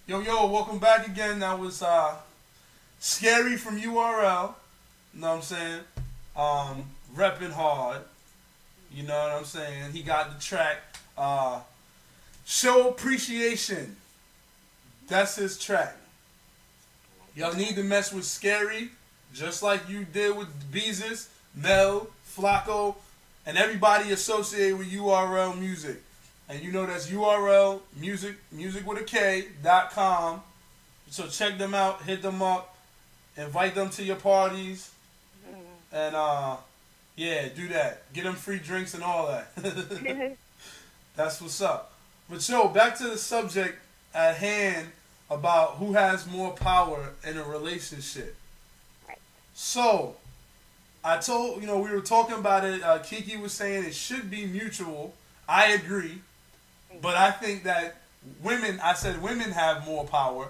Yo, welcome back again. That was Scary from URL. You know what I'm saying? Repping hard. You know what I'm saying? He got the track. Show Appreciation. That's his track. Y'all need to mess with Scary, just like you did with BESUS, Mel, Flacco, and everybody associated with URL Music. And you know that's URL music with a K.com. So check them out, hit them up, invite them to your parties, and yeah, do that. Get them free drinks and all that. That's what's up. But yo, back to the subject at hand about who has more power in a relationship. So, I told, we were talking about it. Kiki was saying it should be mutual. I agree. But I think that I said women have more power.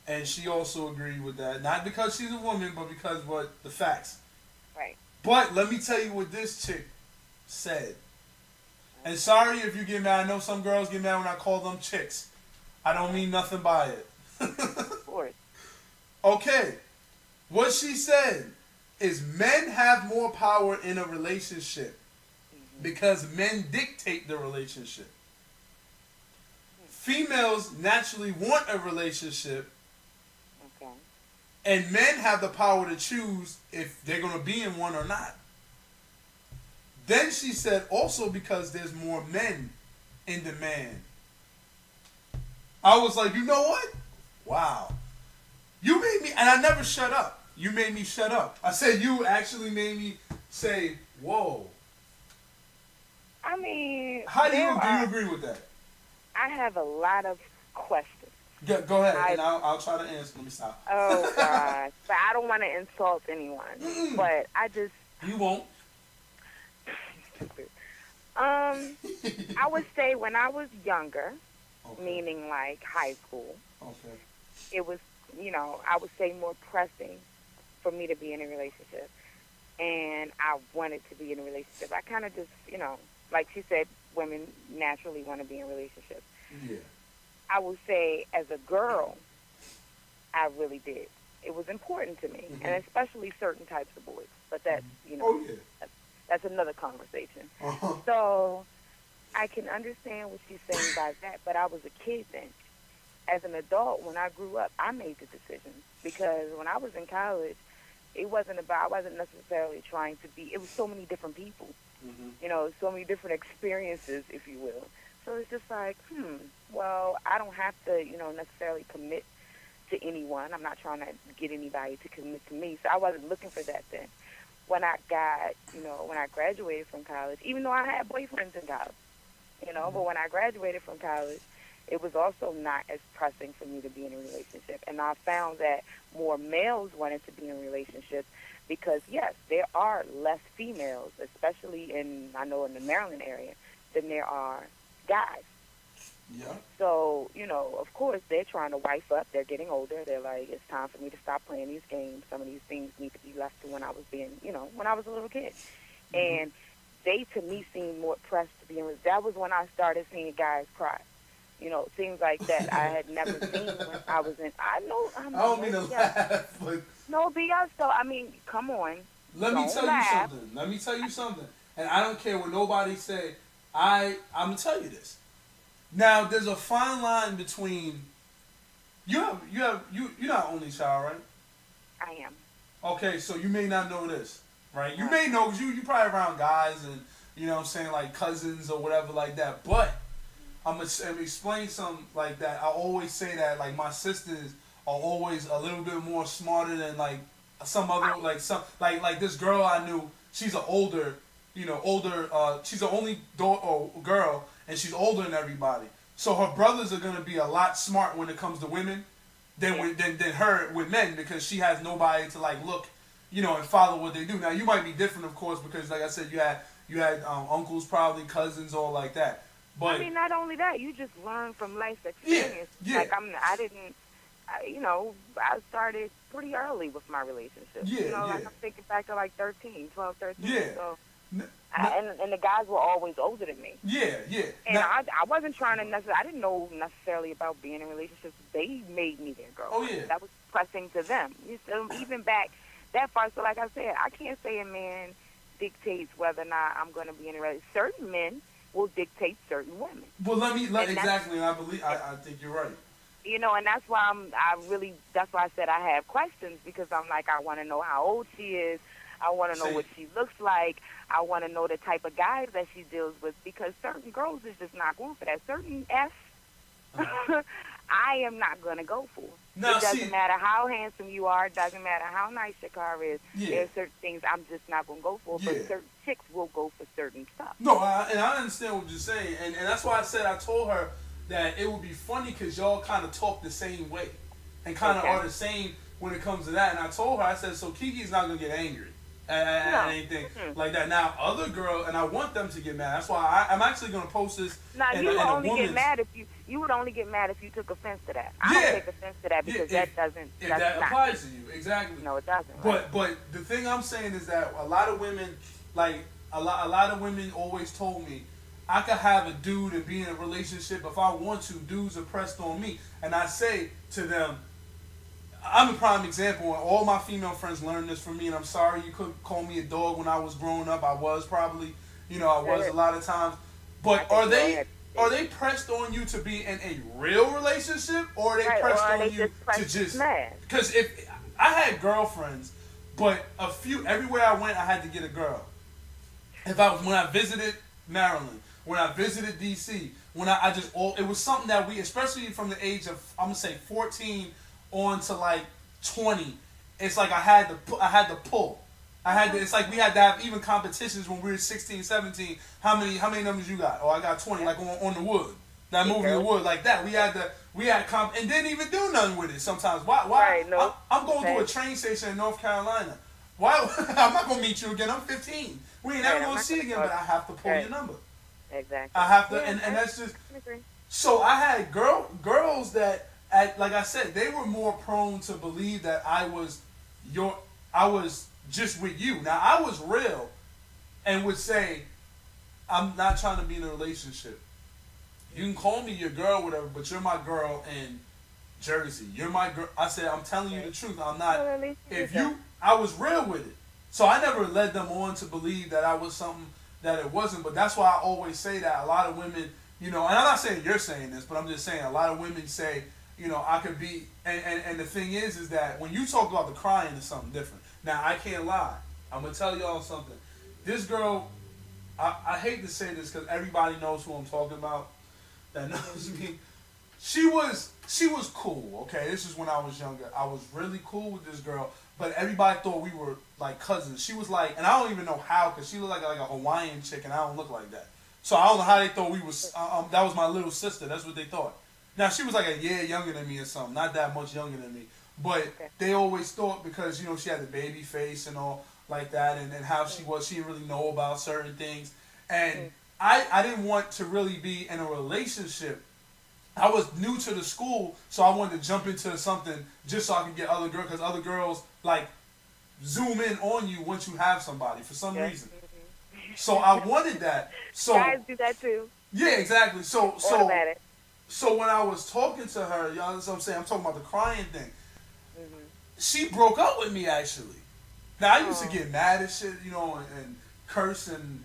And she also agreed with that. Not because she's a woman, but because what the facts. Right. But let me tell you what this chick said. And sorry if you get mad. I know some girls get mad when I call them chicks. I don't mean nothing by it. Of course. Okay. What she said is men have more power in a relationship because men dictate the relationship. Females naturally want a relationship, and men have the power to choose if they're going to be in one or not. Then she said also because there's more men in demand. I was like, you know what? Wow. You made me, and I never shut up. You made me shut up. I said you actually made me say, whoa. I mean, How do you agree with that? I have a lot of questions. Yeah, go ahead, and I'll try to answer. Let me stop. Oh, God. But I don't want to insult anyone. But I just... You won't. I would say when I was younger, meaning like high school, it was, I would say more pressing for me to be in a relationship. And I wanted to be in a relationship. I kind of just, like she said, women naturally want to be in relationships. Yeah. I would say as a girl, I really did. It was important to me, and especially certain types of boys. But that's, that's another conversation. So I can understand what she's saying by that, but I was a kid then. As an adult, when I grew up, I made the decision because when I was in college, I wasn't necessarily trying to be, it was so many different people, so many different experiences, if you will. So it's just like, well, I don't have to, necessarily commit to anyone. I'm not trying to get anybody to commit to me. So I wasn't looking for that then. When I got, when I graduated from college, even though I had boyfriends in college, but when I graduated from college, it was also not as pressing for me to be in a relationship. And I found that more males wanted to be in relationships because, yes, there are less females, especially in the Maryland area, than there are guys. Yeah. So, of course, they're trying to wife up. They're getting older. They're like, it's time for me to stop playing these games. Some of these things need to be left to when I was when I was a little kid. And they, to me, seemed more pressed to be in. That was when I started seeing guys cry. Things like that I had never seen when I was in. I don't mean to laugh, but no, BS. So I mean, come on. Let me tell you something. And I don't care what nobody say. I'm gonna tell you this. Now, there's a fine line between you're not only child, right? I am. Okay, so you may not know this, right? You may know because you probably around guys and like cousins or whatever like that. But I'm gonna explain something like that. I always say that like my sisters are always a little bit more smarter than like some other like this girl I knew. She's an older. She's the only girl, and she's older than everybody. So her brothers are gonna be a lot smart when it comes to women than her with men because she has nobody to like look, and follow what they do. Now you might be different, of course, because like I said, you had uncles, probably cousins, all like that. But I mean, not only that, you just learn from life experience. Yeah. Like I started pretty early with my relationship. Yeah, like I'm thinking back to like 12, 13. Yeah. So And the guys were always older than me. Yeah, yeah. And now, I wasn't trying to necessarily, I didn't know necessarily about being in relationships. They made me their girlfriend. Oh, yeah. That was pressing to them. Even back that far. So like I said, I can't say a man dictates whether or not I'm going to be in a relationship. Certain men will dictate certain women. Well, exactly, and I think you're right. You know, and that's why that's why I said I have questions, because I'm like, I want to know how old she is. I want to know what she looks like. I want to know the type of guys that she deals with, because certain girls is just not going for that. Certain F, I am not going to go for. It doesn't matter how handsome you are. It doesn't matter how nice your car is. Yeah. There are certain things I'm just not going to go for, but certain chicks will go for certain stuff. No, and I understand what you're saying, and that's why I told her that it would be funny because y'all kind of talk the same way and kind of are the same when it comes to that. And I told her, I said, so Kiki's not going to get angry at anything like that. Now, other girls, and I want them to get mad. That's why I'm actually going to post this. Now, you would only get mad if you would only get mad if you took offense to that. I don't take offense to that because that doesn't. If that applies to you, exactly. No, it doesn't. But the thing I'm saying is that a lot of women, like a lot of women, always told me, I could have a dude and be in a relationship if I want to. Dudes are pressed on me. And I say to them, I'm a prime example, and all my female friends learned this from me, and I'm sorry you couldn't call me a dog when I was growing up. I was probably, I was a lot of times. But are they pressed on you to be in a real relationship, or are they pressed on you to just... Because if I had girlfriends, but everywhere I went, I had to get a girl. When I visited Maryland, when I visited D.C., it was something that we, especially from the age of, I'm going to say 14 on to like 20, it's like I had to pull. It's like we had to have even competitions when we were 16, 17. How many numbers you got? Oh, I got 20, like on the wood. That movie, The Wood, like that. We had and didn't even do nothing with it sometimes. Why? Right, no. I'm going to a train station in North Carolina. Why? I'm not going to meet you again. I'm 15. We ain't never going to see again, but I have to pull your number. Exactly. I have to, and that's just. So I had girls that, like I said, they were more prone to believe that I was just with you. Now I was real, and would say, I'm not trying to be in a relationship. You can call me your girl, whatever, but you're my girl in Jersey. You're my girl. I said, I'm telling you the truth. I'm not. I was real with it. So I never led them on to believe that I was something that it wasn't. But that's why I always say that a lot of women, and I'm not saying you're saying this, but I'm just saying a lot of women say, I could be, and the thing is that when you talk about the crying, it's something different. Now, I can't lie. I'm going to tell y'all something. This girl, I hate to say this because everybody knows who I'm talking about that knows me. She was cool, okay? This is when I was younger. I was really cool with this girl, but everybody thought we were like cousins. She was like, and I don't even know how, because she looked like a Hawaiian chick, and I don't look like that. So I don't know how they thought we was, that was my little sister. That's what they thought. Now, she was like a year younger than me or something, not that much younger than me. But they always thought because, she had the baby face and all like that, and how she was, she didn't really know about certain things. And I didn't want to really be in a relationship. I was new to the school, so I wanted to jump into something just so I could get other girls, because other girls, like, zoom in on you once you have somebody for some reason. So I wanted that. So guys do that too. Yeah, exactly. So when I was talking to her, y'all, that's what I'm saying. I'm talking about the crying thing. She broke up with me, actually. Now, I used to get mad at shit, and curse and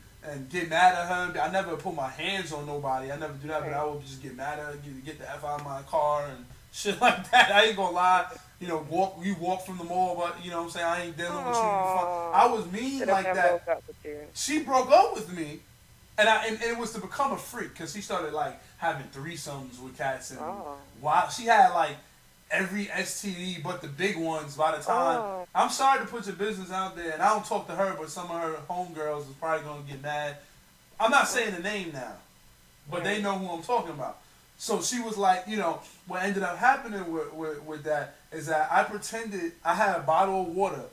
get mad at her. I never put my hands on nobody. I never do that, but I would just get mad at her, get the F out of my car and shit like that. I ain't gonna lie. We walk from the mall, but, what I'm saying? I ain't dealing with you. I was mean like that. She broke up with me. And it was to become a freak, because she started like having threesomes with cats, and she had like every STD but the big ones by the time. I'm sorry to put your business out there, and I don't talk to her, but some of her homegirls is probably gonna get mad. I'm not saying the name now, but they know who I'm talking about. So she was like, what ended up happening with that is that I pretended I had a bottle of water,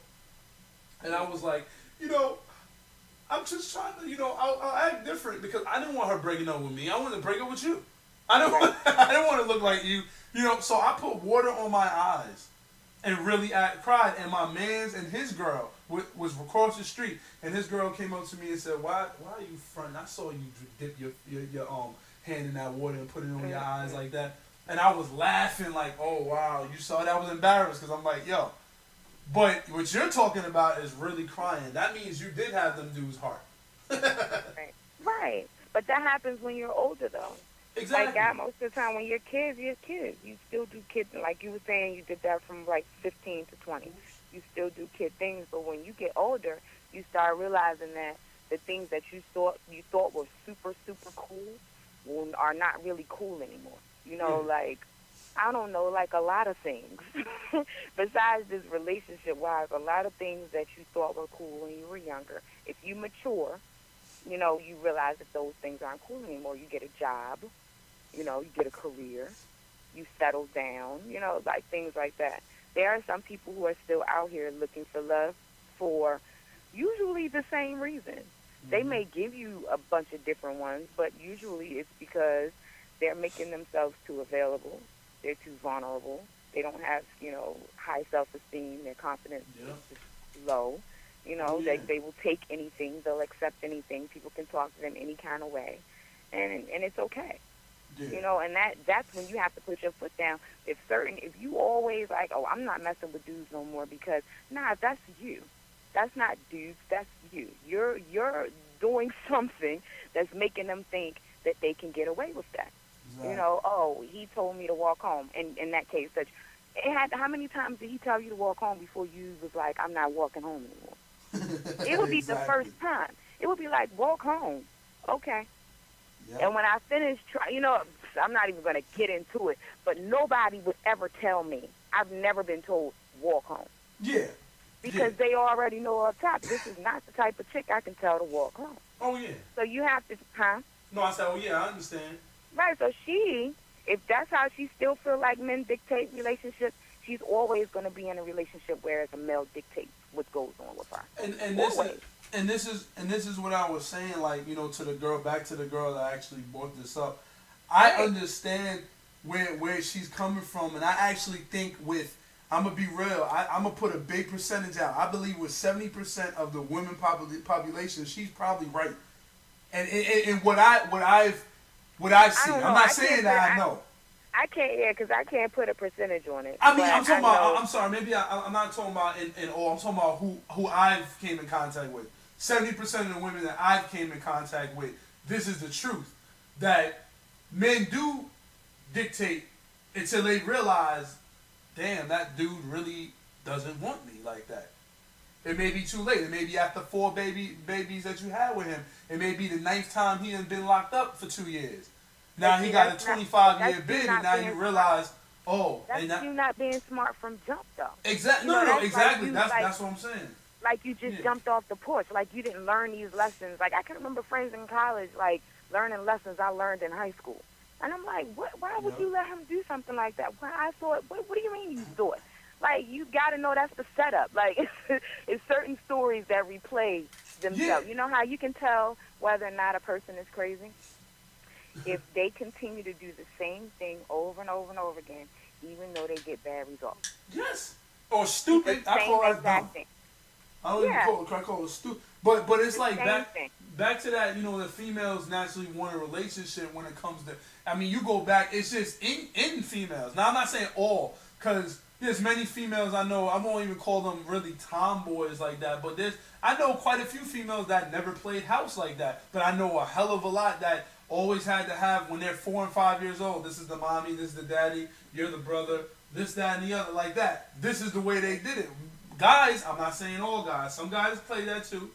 and I was like, I'm just trying to, I'll act different because I didn't want her breaking up with me. I wanted to break up with you. I didn't want to look like you, so I put water on my eyes and really cried. And my mans and his girl was across the street, and his girl came up to me and said, "Why are you fronting? I saw you dip your hand in that water and put it on your eyes like that." And I was laughing like, "Oh wow, you saw that?" I was embarrassed because I'm like, "Yo," but what you're talking about is really crying. That means you did have them dudes' heart. Right. But that happens when you're older, though. Exactly. Like, most of the time when you're kids, you're kids. You still do kid, like you were saying, you did that from like 15 to 20. You still do kid things, but when you get older, you start realizing that the things that you thought were super, super cool are not really cool anymore. You know, like, I don't know, like a lot of things. Besides this relationship-wise, a lot of things that you thought were cool when you were younger, if you mature, you know, you realize that those things aren't cool anymore. You get a job, you know, you get a career, you settle down, you know, like things like that. There are some people who are still out here looking for love for usually the same reason. Mm-hmm. They may give you a bunch of different ones, but usually it's because they're making themselves too available. They're too vulnerable. They don't have, you know, high self-esteem. Their confidence is low. You know, they will take anything. They'll accept anything. People can talk to them any kind of way, and it's okay. Yeah. You know, and that's when you have to put your foot down. If you always like, oh, I'm not messing with dudes no more because, nah, that's you. That's not dudes. That's you. You're doing something that's making them think that they can get away with that. Exactly. You know, oh, he told me to walk home. And in that case, how many times did he tell you to walk home before you was like, I'm not walking home anymore? It would be the first time. It would be like, walk home. Okay. Yep. And when I finish, you know, I'm not even going to get into it, but nobody would ever tell me. I've never been told, walk home. Yeah. Because they already know up top, this is not the type of chick I can tell to walk home. Oh, yeah. So you have to, No, I said, oh, yeah, I understand. Right, so if that's how she still feel like men dictate relationships, she's always going to be in a relationship where a male dictates what goes on with her. And this is what I was saying, like, you know, back to the girl that actually brought this up. I understand where she's coming from, and I actually think I'm going to be real, I'm going to put a big percentage out. I believe with 70% of the women population, she's probably right. And what I've seen, I'm not saying that I know. I can't, because I can't put a percentage on it. I mean, I'm talking about, I'm sorry, maybe I'm not talking about in all, I'm talking about who I've came in contact with. 70% of the women that I've came in contact with, this is the truth, that men do dictate until they realize, damn, that dude really doesn't want me like that. It may be too late. It may be after 4 babies that you had with him. It may be the 9th time he has been locked up for 2 years. Now he got a 25-year bid, and now you realize, oh. That's you not being smart from jump, though. Exactly. No, exactly. That's what I'm saying. Like you just jumped off the porch. Like you didn't learn these lessons. Like I can remember friends in college, like learning lessons I learned in high school. And I'm like, why would you let him do something like that? Why I thought, what do you mean you thought? Like, you got to know that's the setup. Like, it's certain stories that replay themselves. You know how you can tell whether or not a person is crazy? If they continue to do the same thing over and over and over again, even though they get bad results. Yes. Or stupid. I call it dumb. I don't even call it stupid. But it's like back to that, you know, the females naturally want a relationship when it comes to, I mean, you go back, it's just in females. Now, I'm not saying all, because there's many females I know, I won't even call them really tomboys like that, but I know quite a few females that never played house like that, but I know a hell of a lot that always had to have, when they're 4 and 5 years old, this is the mommy, this is the daddy, you're the brother, this, that, and the other, like that. This is the way they did it. Guys, I'm not saying all guys, some guys play that too,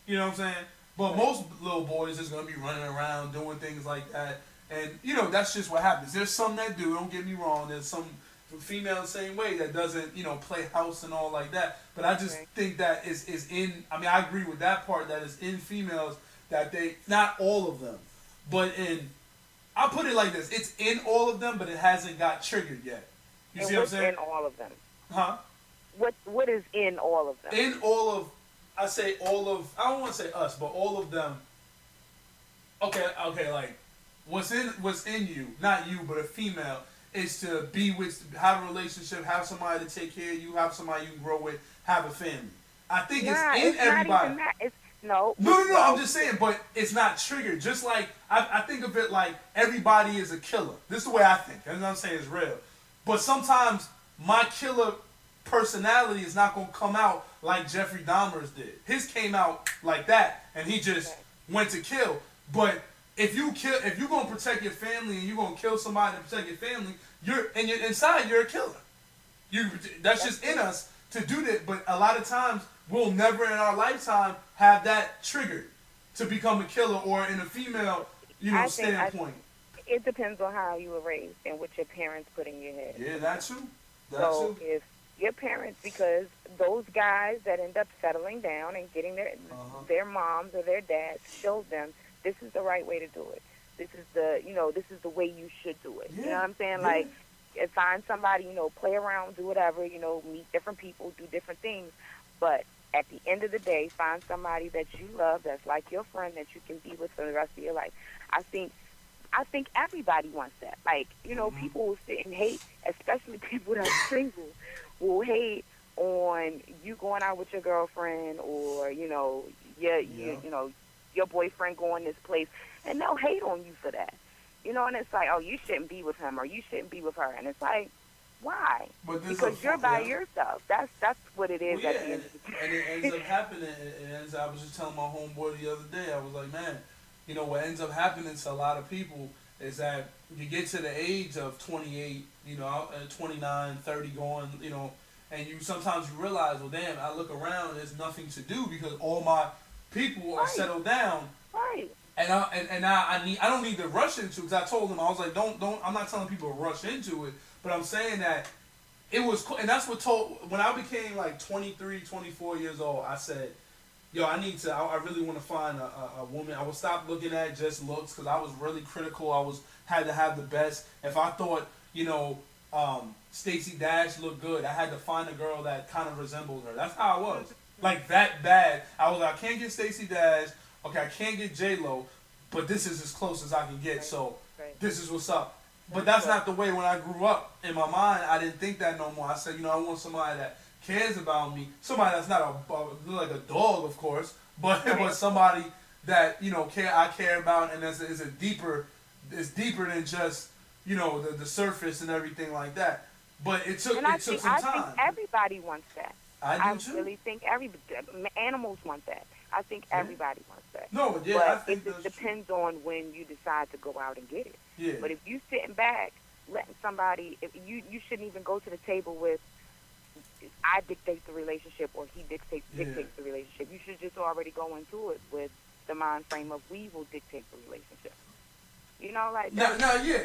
you know what I'm saying? But most little boys is going to be running around doing things like that, and, you know, that's just what happens. There's some that do, don't get me wrong, there's some female the same way that doesn't, you know, play house and all like that, but I just think that is in, I mean, I agree with that part, that is in females, that they, not all of them, but I'll put it like this, it's in all of them, but it hasn't got triggered yet. You see what I'm saying? In all of them? Huh? What is in all of them? In all of, I say all of, I don't want to say us, but all of them, okay, like, what's in you, not you, but a female, is to be with, have a relationship, have somebody to take care of you, have somebody you can grow with, have a family. I think it's in everybody. Not even that. It's no. I'm just saying, but it's not triggered. Just like I think of it like everybody is a killer. This is the way I think. That's what I'm saying, it's real. But sometimes my killer personality is not gonna come out like Jeffrey Dahmer's did. His came out like that, and he just went to kill. But if you're gonna protect your family and you're gonna kill somebody to protect your family, you're inside you're a killer. That's just in us to do that. But a lot of times we'll never in our lifetime have that triggered to become a killer, or in a female, standpoint. It depends on how you were raised and what your parents put in your head. Yeah, that too. So if your parents, because those guys that end up settling down and getting their moms or their dads showed them this is the right way to do it. This is the way you should do it. Yeah. You know what I'm saying? Yeah. Like, find somebody, play around, do whatever, meet different people, do different things. But at the end of the day, find somebody that you love, that's like your friend, that you can be with for the rest of your life. I think everybody wants that. Like, people will sit and hate, especially people that are single, will hate on you going out with your girlfriend, or your boyfriend going this place, and they'll hate on you for that. And it's like, oh, you shouldn't be with him, or you shouldn't be with her, and it's like, why? Because you're by yourself. That's what it is. Well, yeah, and it ends up happening. I was just telling my homeboy the other day, I was like, man, what ends up happening to a lot of people is that you get to the age of 28, 29, 30 going, and sometimes you realize, well, damn, I look around, there's nothing to do because all my people are settled down. Right. And I don't need to rush into it, because I told them, I was like, don't, I'm not telling people to rush into it, but I'm saying that it was cool. And that's what when I became like 23, 24 years old, I said, yo, I really want to find a woman. I would stop looking at just looks, because I was really critical. Had to have the best. If I thought, Stacey Dash looked good, I had to find a girl that kind of resembled her. That's how I was. Like, that bad. I was like, I can't get Stacey Dash. Okay, I can't get J-Lo, but this is as close as I can get, so this is what's up. But that's not the way when I grew up. In my mind, I didn't think that no more. I said, I want somebody that cares about me. Somebody that's not like a dog, of course, but somebody that, I care about, and it's deeper than just, the surface and everything like that. But it took some time. I think everybody wants that. I do too. Really think animals want that. I think everybody wants that. No, yeah, but I think it depends on when you decide to go out and get it. Yeah. But if you sitting back, letting somebody, you shouldn't even go to the table with, I dictate the relationship, or he dictates the relationship. You should just already go into it with the mind frame of, we will dictate the relationship. Like that.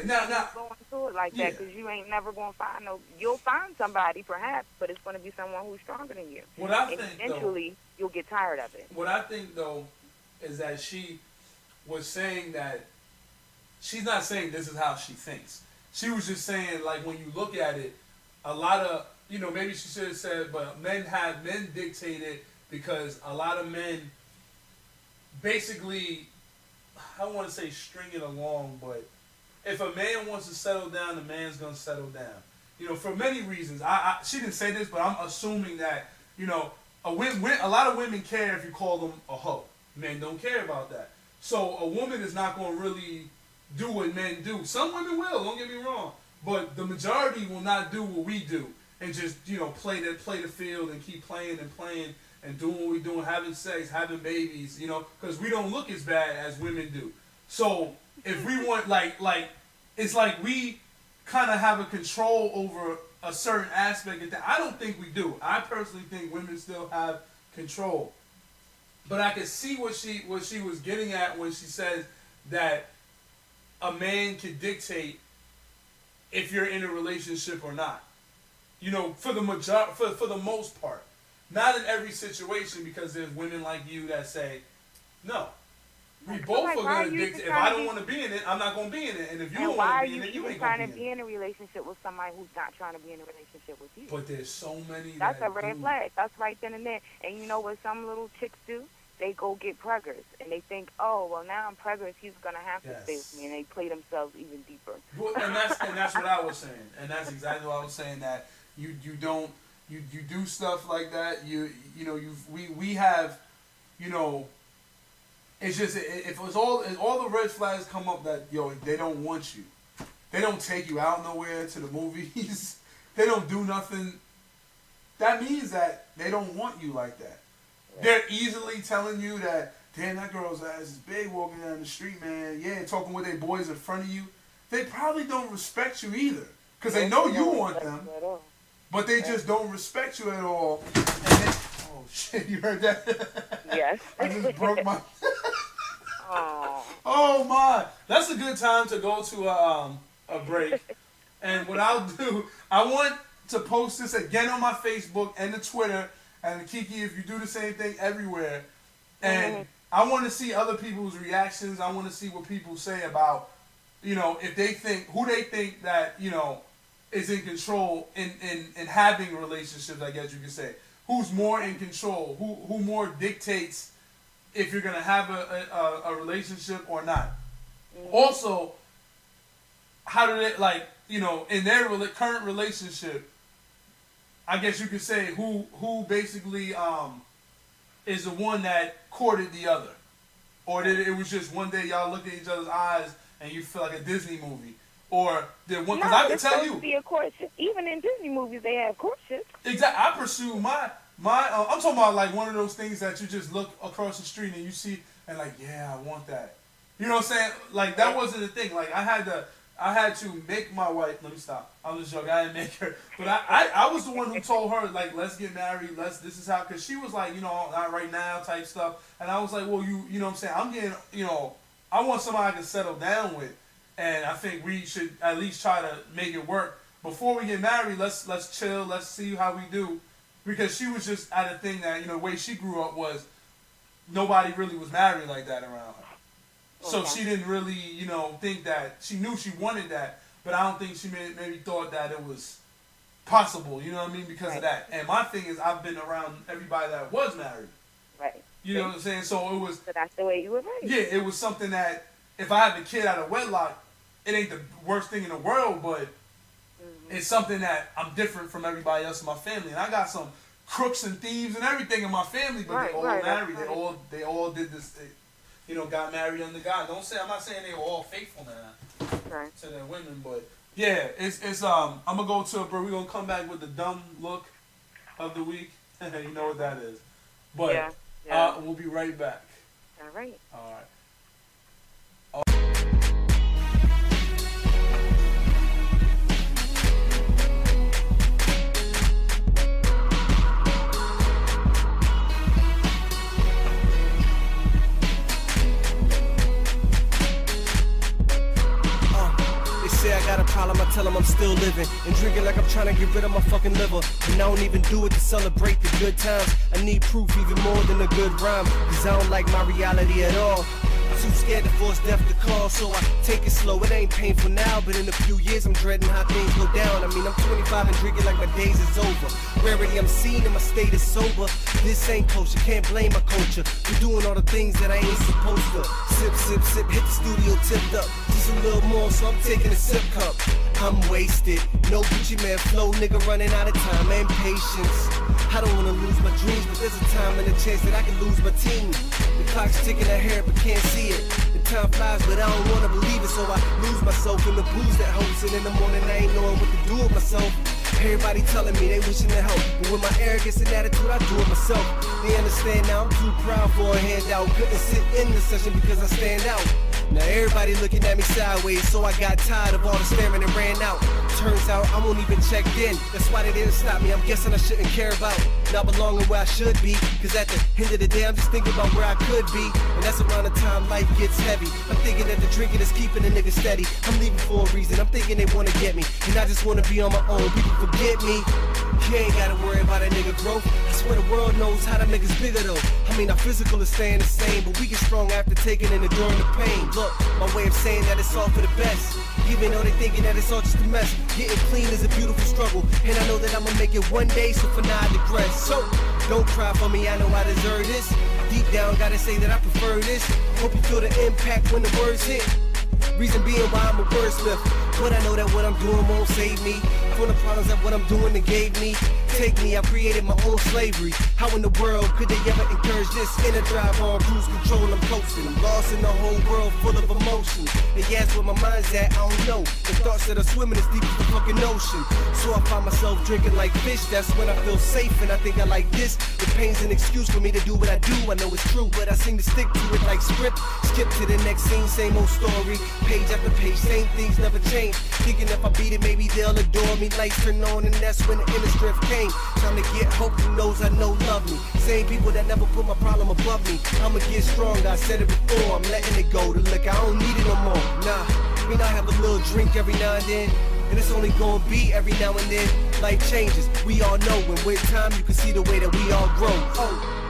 Now. Go into it like that, because you ain't never going to find you'll find somebody perhaps, but it's going to be someone who's stronger than you. What I think, eventually, you'll get tired of it. What I think, though, is that she was saying that she's not saying this is how she thinks. She was just saying, like, when you look at it, a lot of, maybe she should have said, but men dictate it, because a lot of men basically, I don't want to say string it along, but if a man wants to settle down, the man's going to settle down. For many reasons. She didn't say this, but I'm assuming that, a lot of women care if you call them a hoe. Men don't care about that. So a woman is not going to really do what men do. Some women will, don't get me wrong. But the majority will not do what we do and just, play the field and keep playing and doing what we're doing, having sex, having babies, because we don't look as bad as women do. So if we want, like it's like we kind of have a control over a certain aspect of that. I don't think we do. I personally think women still have control. But I can see what she was getting at when she says that a man can dictate if you're in a relationship or not. For the most part. Not in every situation, because there's women like you that say, no. We both are going to dictate. If I don't want to be in it, I'm not going to be in it. And if you don't want to be in it, you ain't going to be in it. Why are you trying to be in a relationship with somebody who's not trying to be in a relationship with you? But there's so many That's a red flag. That's right then and there. And you know what some little chicks do? They go get preggers. And they think, oh, well, now I'm preggers, he's going to have to stay with me. And they play themselves even deeper. Well, and that's what I was saying. And that's exactly what I was saying, that you don't, you do stuff like that. We have, it's just if it's all the red flags come up that they don't want you, they don't take you out nowhere to the movies, they don't do nothing. That means that they don't want you like that. Right. They're easily telling you that, damn, that girl's ass is big walking down the street, man. Yeah, talking with their boys in front of you. They probably don't respect you either, because they know you want them, but they just don't respect you at all. And they, oh shit, you heard that? Yes. I just broke my. Oh my! That's a good time to go to a break. And what I'll do, I want to post this again on my Facebook and the Twitter, and Kiki, if you do the same thing everywhere. And I want to see other people's reactions. I want to see what people say about, if they think, who they think that, is in control in having relationships, I guess you could say. Who's more in control? Who more dictates if you're going to have a relationship or not? Also, how do they, like, in their current relationship, I guess you could say who basically is the one that courted the other, or that it was just one day y'all look at each other's eyes and you feel like a Disney movie, or the one, because I can tell you, be a courtship. Even in Disney movies, they have courtships. Exactly. I pursue my I'm talking about like one of those things that you just look across the street and you see and like, yeah, I want that. You know what I'm saying? Like that wasn't the thing. Like I had to make my wife. Let me stop. I was joking. I didn't make her, but I was the one who told her, like, let's get married. This is how, because she was like, not right now type stuff, and I was like, well, you know what I'm saying? I'm getting, I want somebody I can settle down with, and I think we should at least try to make it work before we get married. Let's chill. Let's see how we do, because she was just at a thing that the way she grew up was nobody really was married like that around her. So she didn't really, think that, she knew she wanted that, but I don't think she maybe thought that it was possible, you know what I mean, because of that. And my thing is, I've been around everybody that was married. Right. You know what I'm saying? So it was... So that's the way you were raised. Yeah, it was something that, if I have a kid out of wedlock, it ain't the worst thing in the world, but it's something that I'm different from everybody else in my family. And I got some crooks and thieves and everything in my family, but they all married. They all did this... got married under God. I'm not saying they were all faithful now to their women, but yeah, it's I'm gonna go to a break. We're gonna come back with the dumb look of the week. You know what that is. But we'll be right back. All right. All right. I tell them I'm still living and drinking like I'm trying to get rid of my fucking liver. And I don't even do it to celebrate the good times. I need proof even more than a good rhyme, cause I don't like my reality at all. Too scared to force death to call, so I take it slow. It ain't painful now, but in a few years I'm dreading how things go down. I mean, I'm 25 and drinking like my days is over. Rarity I'm seen and my state is sober. This ain't kosher, can't blame my culture for doing all the things that I ain't supposed to. Sip, sip, sip, hit the studio tipped up. Just a little more, so I'm taking a sip cup. I'm wasted, no Gucci man flow, nigga running out of time and patience. I don't wanna lose my dreams, but there's a time and a chance that I can lose my team. The clock's ticking ahead, but can't see it. The time flies, but I don't wanna believe it, so I lose myself in the blues that hopes. And in the morning I ain't knowing what to do with myself. Everybody telling me they wishing to help, but with my arrogance and attitude, I do it myself. They understand now I'm too proud for a handout. Couldn't sit in the session because I stand out. Now everybody looking at me sideways, so I got tired of all the staring and ran out. Turns out I won't even check in, that's why they didn't stop me. I'm guessing I shouldn't care about not belonging where I should be, cause at the end of the day I'm just thinking about where I could be. And that's around the time life gets heavy. I'm thinking that the drinking is keeping a nigga steady. I'm leaving for a reason, I'm thinking they wanna get me, and I just wanna be on my own. People forget me. You ain't gotta worry about a nigga growth. I swear the world knows how to make us bigger though. I mean our physical is staying the same, but we get strong after taking and enduring the pain. Look, my way of saying that it's all for the best, even though they thinking that it's all just a mess. Getting clean is a beautiful struggle, and I know that I'ma make it one day, so for now I digress. So, don't cry for me, I know I deserve this. Deep down, gotta say that I prefer this. Hope you feel the impact when the words hit. Reason being why I'm a wordsmith, but I know that what I'm doing won't save me. from the problems that what I'm doing they gave me. Take me, I created my own slavery. How in the world could they ever encourage this? Inner drive on cruise control, I'm coasting. I'm lost in the whole world full of emotion. They ask where my mind's at, I don't know. The thoughts that are swimming as deep as the fucking ocean. So I find myself drinking like fish, that's when I feel safe and I think I like this. The pain's an excuse for me to do what I do, I know it's true, but I seem to stick to it like script. Skip to the next scene, same old story. Page after page, same things never change. Thinking if I beat it, maybe they'll adore me. Lights turn on and that's when the inner strength came. Time to get hope, who knows I know love me. Same people that never put my problem above me. I'ma get stronger, I said it before, I'm letting it go. The liquor, I don't need it no more. Nah, I mean I have a little drink every now and then, and it's only gonna be every now and then. Life changes, we all know, and with time you can see the way that we all grow. Oh.